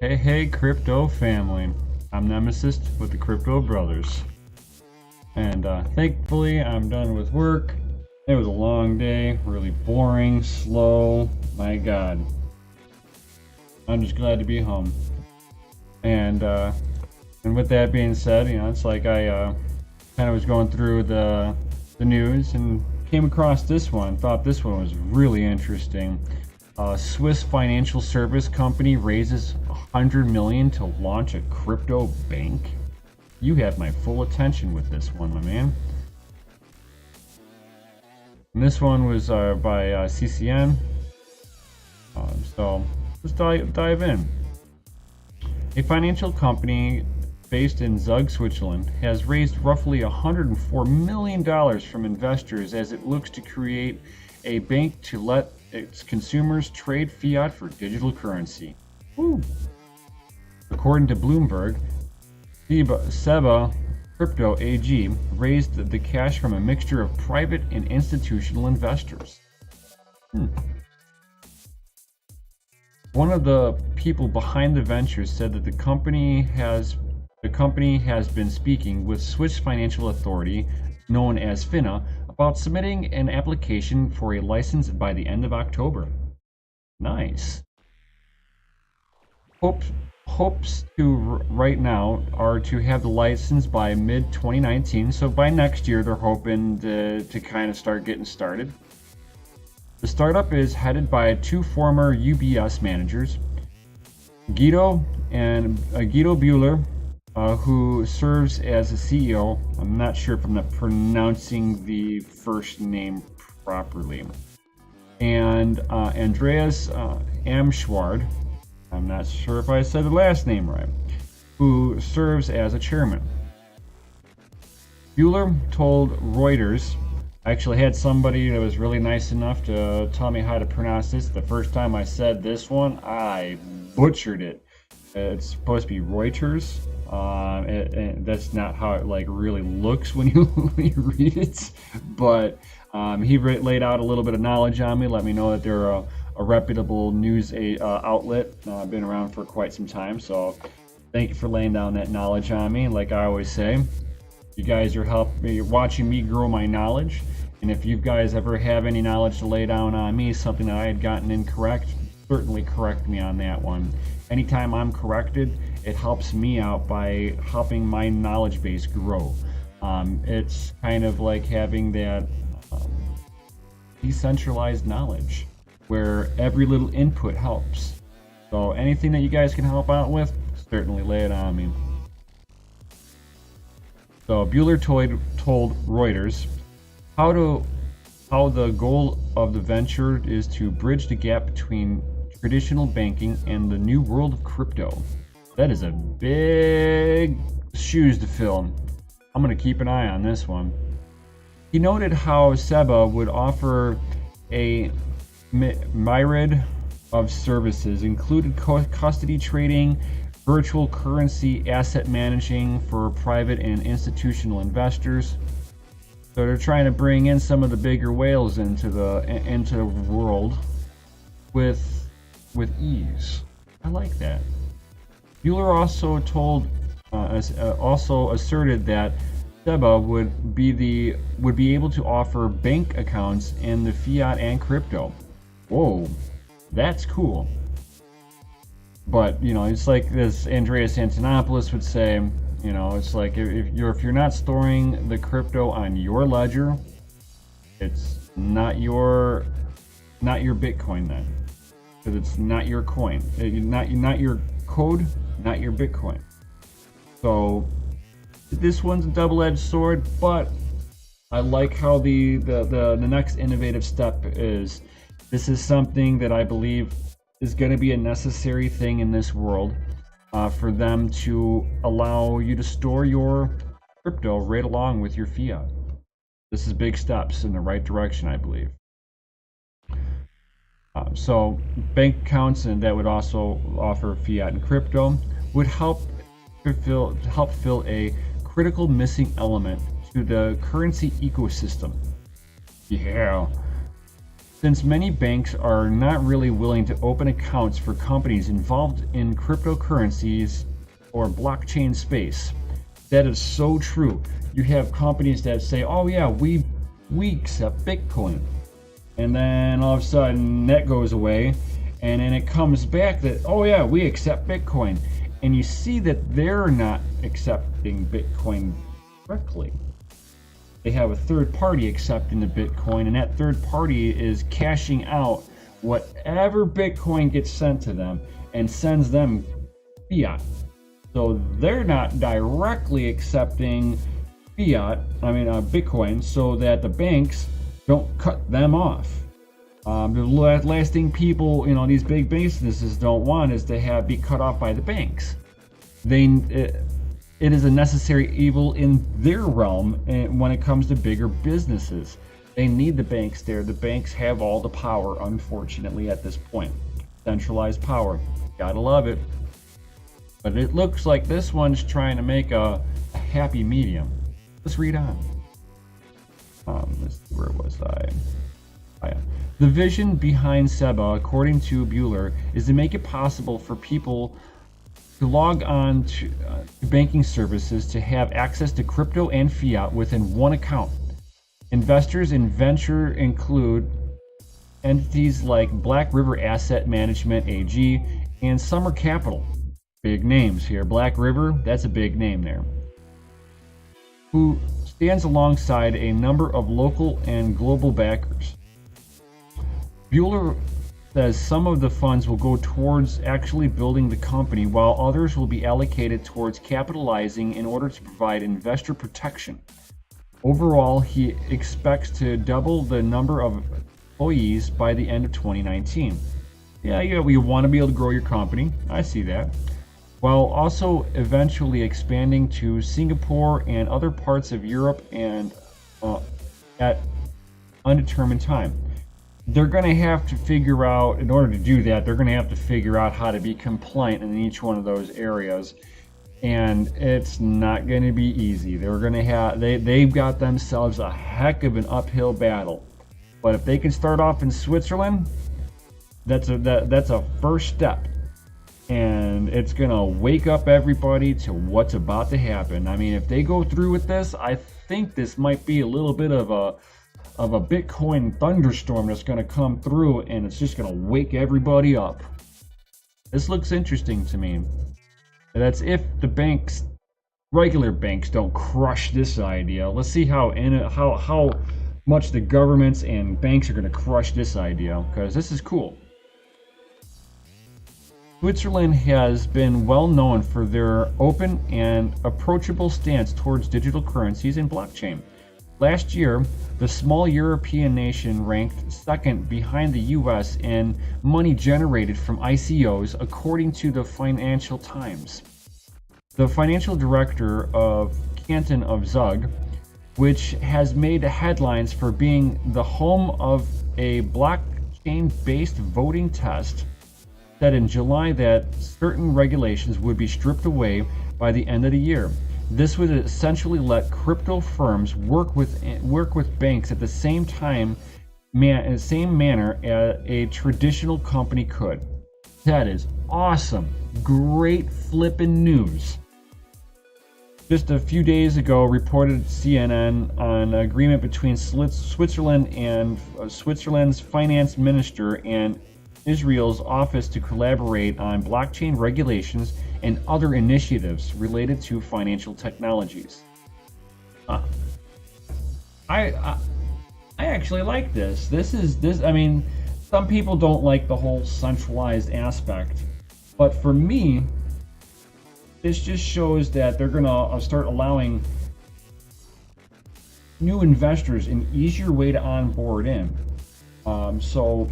Hey, crypto family. I'm Nemesis with the Crypto Brothers. And thankfully, I'm done with work. It was a long day, really boring, slow. My God. I'm just glad to be home. And with that being said, it's like I kind of was going through the news and came across this one. Thought this one was really interesting. A Swiss financial service company raises 100 million to launch a crypto bank. You have my full attention with this one, my man. And this one was by CCN. So let's dive in. A financial company based in Zug, Switzerland, has raised roughly $104 million from investors as it looks to create a bank to let its consumers trade fiat for digital currency. Woo. According to Bloomberg, SEBA Crypto AG raised the cash from a mixture of private and institutional investors. One of the people behind the venture said that the company has been speaking with Swiss financial authority, known as FINA, about submitting an application for a license by the end of October. Nice. Hopes to right now are to have the license by mid-2019, so by next year they're hoping to kind of start getting started. The startup is headed by two former UBS managers, Guido Buehler, who serves as the CEO. I'm not sure if I'm not pronouncing the first name properly. And Andreas Amschward, I'm not sure if I said the last name right, who serves as a chairman. Buehler told Reuters, I actually had somebody that was really nice enough to tell me how to pronounce this. The first time I said this one, I butchered it. It's supposed to be Reuters. And that's not how it really looks when you read it. But he laid out a little bit of knowledge on me, let me know that they're a reputable news outlet. I've been around for quite some time, so thank you for laying down that knowledge on me. Like I always say, you guys are watching me grow my knowledge, and if you guys ever have any knowledge to lay down on me, something that I had gotten incorrect, certainly correct me on that one. Anytime I'm corrected, it helps me out by helping my knowledge base grow. It's kind of like having that decentralized knowledge where every little input helps. So anything that you guys can help out with, certainly lay it on me. So Buehler told Reuters how the goal of the venture is to bridge the gap between traditional banking and the new world of crypto. That is a big shoes to fill. I'm going to keep an eye on this one. He noted how SEBA would offer a myriad of services, included custody trading, virtual currency asset managing for private and institutional investors. So they're trying to bring in some of the bigger whales into the world with ease. I like that. Buehler also asserted that SEBA would be able to offer bank accounts in the fiat and crypto. Whoa, that's cool. But it's like this Andreas Antonopoulos would say. It's like if you're not storing the crypto on your ledger, it's not your Bitcoin then, because it's not your coin, not your code, not your Bitcoin. So this one's a double-edged sword, but I like how the next innovative step is. This is something that I believe is going to be a necessary thing in this world, for them to allow you to store your crypto right along with your fiat. This is big steps in the right direction, I believe. So bank accounts, and that would also offer fiat and crypto, would help fill a critical missing element to the currency ecosystem. Yeah. Since many banks are not really willing to open accounts for companies involved in cryptocurrencies or blockchain space. That is so true. You have companies that say, oh yeah, we accept Bitcoin. And then all of a sudden that goes away. And then it comes back that, oh yeah, we accept Bitcoin. And you see that they're not accepting Bitcoin correctly. They have a third party accepting the Bitcoin, and that third party is cashing out whatever Bitcoin gets sent to them and sends them fiat. So they're not directly accepting Bitcoin, so that the banks don't cut them off. The last thing people, these big businesses don't want is to be cut off by the banks. It is a necessary evil in their realm when it comes to bigger businesses. They need the banks there. The banks have all the power, unfortunately, at this point. Centralized power. Gotta love it. But it looks like this one's trying to make a happy medium. Let's read on. Where was I? Oh, yeah. The vision behind SEBA, according to Bueller, is to make it possible for people to log on to banking services to have access to crypto and fiat within one account. Investors in venture include entities like Black River Asset Management AG and Summer Capital. Big names here. Black River, that's a big name there. Who stands alongside a number of local and global backers. Bueller says some of the funds will go towards actually building the company, while others will be allocated towards capitalizing in order to provide investor protection. Overall, he expects to double the number of employees by the end of 2019. Yeah, we want to be able to grow your company. I see that. While also eventually expanding to Singapore and other parts of Europe and at undetermined time. They're going to have to figure out, in order to do that, they're going to have to figure out how to be compliant in each one of those areas. And it's not going to be easy. They're going to have, they've got themselves a heck of an uphill battle. But if they can start off in Switzerland, that's a first step. And it's going to wake up everybody to what's about to happen. I mean, if they go through with this, I think this might be a little bit of a Bitcoin thunderstorm that's going to come through, and it's just going to wake everybody up. This looks interesting to me. That's if the regular banks don't crush this idea. Let's see how much the governments and banks are going to crush this idea, because this is cool. Switzerland has been well known for their open and approachable stance towards digital currencies and blockchain. Last year, the small European nation ranked second behind the US in money generated from ICOs, according to the Financial Times. The financial director of Canton of Zug, which has made headlines for being the home of a blockchain-based voting test, said in July that certain regulations would be stripped away by the end of the year. This would essentially let crypto firms work with banks at the same manner as a traditional company could. That is awesome. Great flippin' news. Just a few days ago, reported CNN on an agreement between Switzerland and Switzerland's finance minister and Israel's office to collaborate on blockchain regulations and other initiatives related to financial technologies. I actually like this. I mean, some people don't like the whole centralized aspect, but for me, this just shows that they're gonna start allowing new investors an easier way to onboard in. So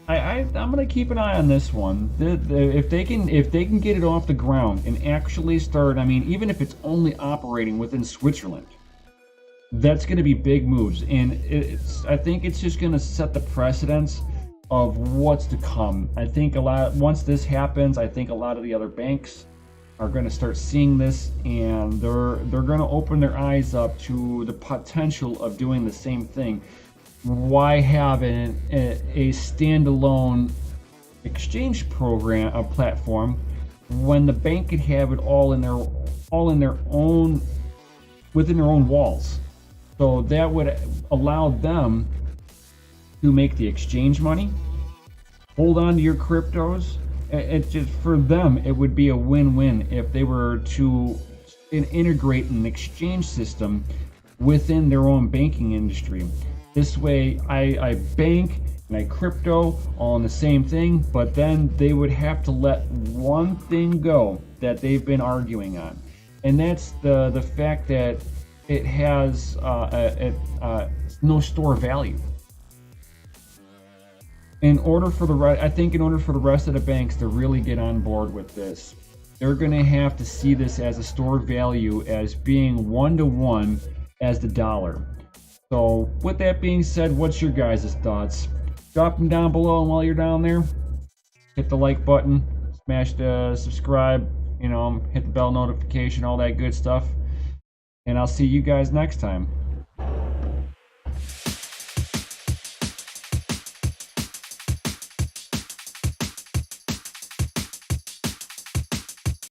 I'm gonna keep an eye on this one. If they can get it off the ground and actually start, I mean, even if it's only operating within Switzerland, that's gonna be big moves. And I think it's just gonna set the precedence of what's to come. I think once this happens, I think a lot of the other banks are gonna start seeing this, and they're gonna open their eyes up to the potential of doing the same thing. why have a standalone exchange program, a platform, when the bank could have it all in their own, within their own walls? So that would allow them to make the exchange money, hold on to your cryptos. It just, for them, it would be a win-win if they were to integrate an exchange system within their own banking industry. This way, I bank and I crypto all in the same thing, but then they would have to let one thing go that they've been arguing on, and that's the fact that it has no store value. I think in order for the rest of the banks to really get on board with this, they're going to have to see this as a store value, as being one-to-one as the dollar. So with that being said, what's your guys' thoughts? Drop them down below, and while you're down there, hit the like button, smash the subscribe, hit the bell notification, all that good stuff. And I'll see you guys next time.